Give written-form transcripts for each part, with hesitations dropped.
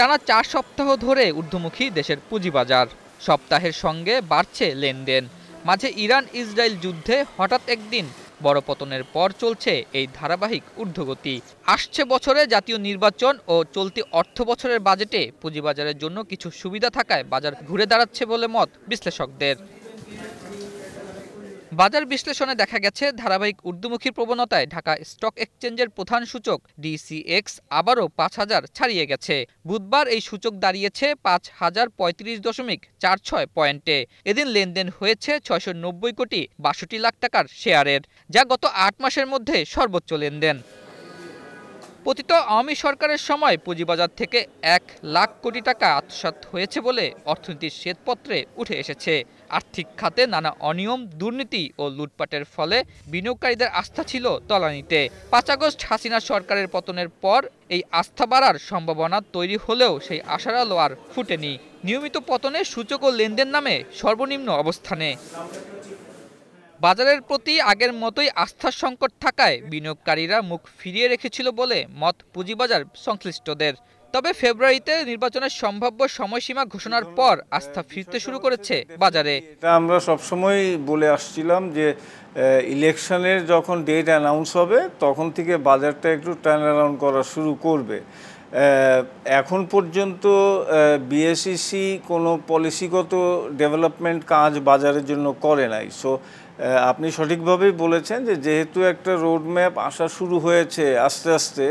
টানা ৪ সপ্তাহ ধরে ঊর্ধ্বমুখী দেশের পুঁজিবাজার। সপ্তাহের সঙ্গে বাড়ছে লেনদেন। মাঝে ইরান ইসরায়েল যুদ্ধে হঠাৎ একদিন বড় পতনের পর চলছে এই ধারাবাহিক ঊর্ধ্বগতি। আসছে বছরে জাতীয় নির্বাচন ও চলতি অর্থ বছরের বাজেটে পুঁজিবাজারের জন্য কিছু সুবিধা থাকায় বাজার ঘুরে দাঁড়াচ্ছে বলে মত বিশ্লেষকদের। বাজার বিশ্লেষণে দেখা গেছে, ধারাবাহিক ঊর্ধ্বমুখী প্রবণতায় ঢাকা স্টক এক্সচেঞ্জের প্রধান সূচক ডিসিএক্স আবারও ৫,০০০ ছাড়িয়ে গেছে। বুধবার এই সূচক দাঁড়িয়েছে ৫,০৩৫.৪৬ পয়েন্টে। এদিন লেনদেন হয়েছে ৬৯০ কোটি ৬২ লাখ টাকার শেয়ারের, যা গত ৮ মাসের মধ্যে সর্বোচ্চ লেনদেন। পতিত আওয়ামী সরকারের সময় পুঁজিবাজার থেকে ১ লাখ কোটি টাকা আত্মসাৎ হয়েছে বলে অর্থনীতির শ্বেতপত্রে উঠে এসেছে। আর্থিক খাতে নানা অনিয়ম, দুর্নীতি ও লুটপাটের ফলে বিনিয়োগকারীদের আস্থা ছিল তলানিতে। ৫ আগস্ট হাসিনা সরকারের পতনের পর এই আস্থা বাড়ার সম্ভাবনা তৈরি হলেও সেই আশার আলো আর ফুটেনি। নিয়মিত পতনে সূচক ও লেনদেন নামে সর্বনিম্ন অবস্থানে। বাজারের প্রতি আগের মতোই আস্থার সংকট থাকায় বিনিয়োগকারীরা মুখ ফিরিয়ে রেখেছিল বলে মত পুঁজিবাজার সংশ্লিষ্টদের। তবে ফেব্রুয়ারিতে নির্বাচনের সম্ভাব্য সময়সীমা ঘোষণার পর আস্থা ফিরতে শুরু করেছে বাজারে। এটা আমরা সবসময় বলে আসছিলাম যে ইলেকশনের যখন ডেট অ্যানাউন্স হবে তখন থেকে বাজারটা একটু টার্ন অ্যারাউন্ড করা শুরু করবে। এখন পর্যন্ত বিএসইসি কোনো পলিসিগত ডেভেলপমেন্ট কাজ বাজারের জন্য করে নাই। সো আপনি সঠিকভাবেই বলেছেন যে যেহেতু একটা রোডম্যাপ আসা শুরু হয়েছে আস্তে আস্তে,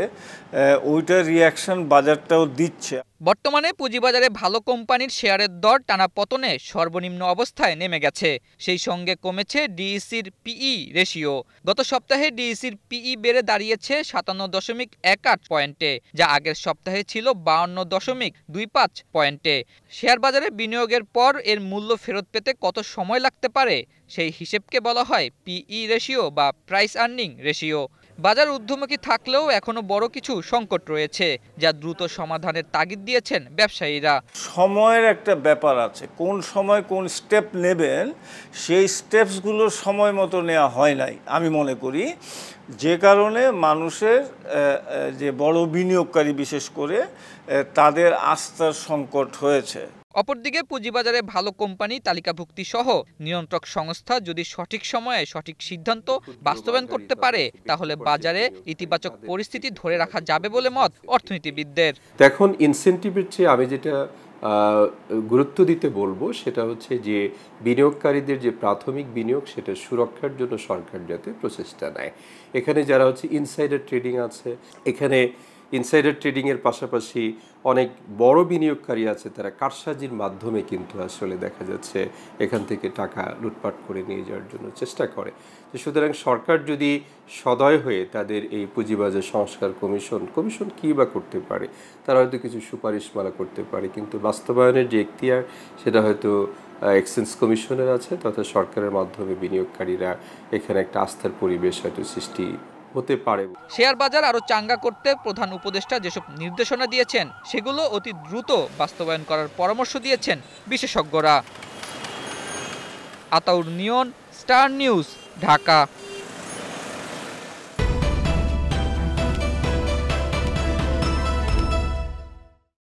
ওইটার রিয়াকশন বাজারটাও দিচ্ছে। বর্তমানে পুঁজিবাজারে ভালো কোম্পানির শেয়ারের দর টানা পতনে সর্বনিম্ন অবস্থায় নেমে গেছে। সেই সঙ্গে কমেছে ডিইসির পিই রেশিও। গত সপ্তাহে ডিইসির পিই বেড়ে দাঁড়িয়েছে ৫৭.১৮ পয়েন্টে, যা আগের সপ্তাহে ছিল ৫২.২৫ পয়েন্টে। শেয়ার বাজারে বিনিয়োগের পর এর মূল্য ফেরত পেতে কত সময় লাগতে পারে সেই হিসেবকে বলা হয় পিই রেশিও বা প্রাইস আর্নিং রেশিও। বাজার ঊর্ধ্বমুখী থাকলেও এখনো বড় কিছু সংকট রয়েছে, যা দ্রুত সমাধানের তাগিদ দিয়েছেন ব্যবসায়ীরা। সময়ের একটা ব্যাপার আছে, কোন সময় কোন স্টেপ নেবেন সেই স্টেপসগুলো সময় মতো নেওয়া হয় নাই আমি মনে করি, যে কারণে মানুষের যে বড় বিনিয়োগকারী বিশেষ করে তাদের আস্থার সংকট হয়েছে। অপরদিকে পুঁজিবাজারে ভালো কোম্পানি তালিকাভুক্তি সহ নিয়ন্ত্রক সংস্থা যদি সঠিক সময়ে সঠিক সিদ্ধান্ত বাস্তবায়ন করতে পারে তাহলে বাজারে ইতিবাচক পরিস্থিতি ধরে রাখা যাবে বলে মত অর্থনীতিবিদদের। এখন ইনসেন্টিভের চেয়ে আমি যেটা গুরুত্ব দিতে বলবো সেটা হচ্ছে যে বিনিয়োগকারীদের যে প্রাথমিক বিনিয়োগ সেটা সুরক্ষার জন্য সরকার যাতে প্রচেষ্টা নেয়। এখানে যারা হচ্ছে ইনসাইডার ট্রেডিং আছে, এখানে ইনসাইডার ট্রেডিংয়ের পাশাপাশি অনেক বড় বিনিয়োগকারী আছে, তারা কারসাজির মাধ্যমে কিন্তু আসলে দেখা যাচ্ছে এখান থেকে টাকা লুটপাট করে নিয়ে যাওয়ার জন্য চেষ্টা করে। সুতরাং সরকার যদি সদয় হয়ে তাদের এই পুঁজিবাজার সংস্কার কমিশন কী বা করতে পারে, তারা হয়তো কিছু সুপারিশমালা করতে পারে, কিন্তু বাস্তবায়নের যে এখতিয়ার সেটা হয়তো এক্সচেঞ্জ কমিশনের আছে, তথা সরকারের মাধ্যমে বিনিয়োগকারীরা এখানে একটা আস্থার পরিবেশ হয়তো সৃষ্টি হতে পারে। শেয়ার বাজার আরো চাঙ্গা করতে প্রধান উপদেষ্টা যেসব নির্দেশনা দিয়েছেন সেগুলো অতি দ্রুত বাস্তবায়ন করার পরামর্শ দিয়েছেন বিশেষজ্ঞরা। আতাউর নিয়ন, স্টার নিউজ, ঢাকা।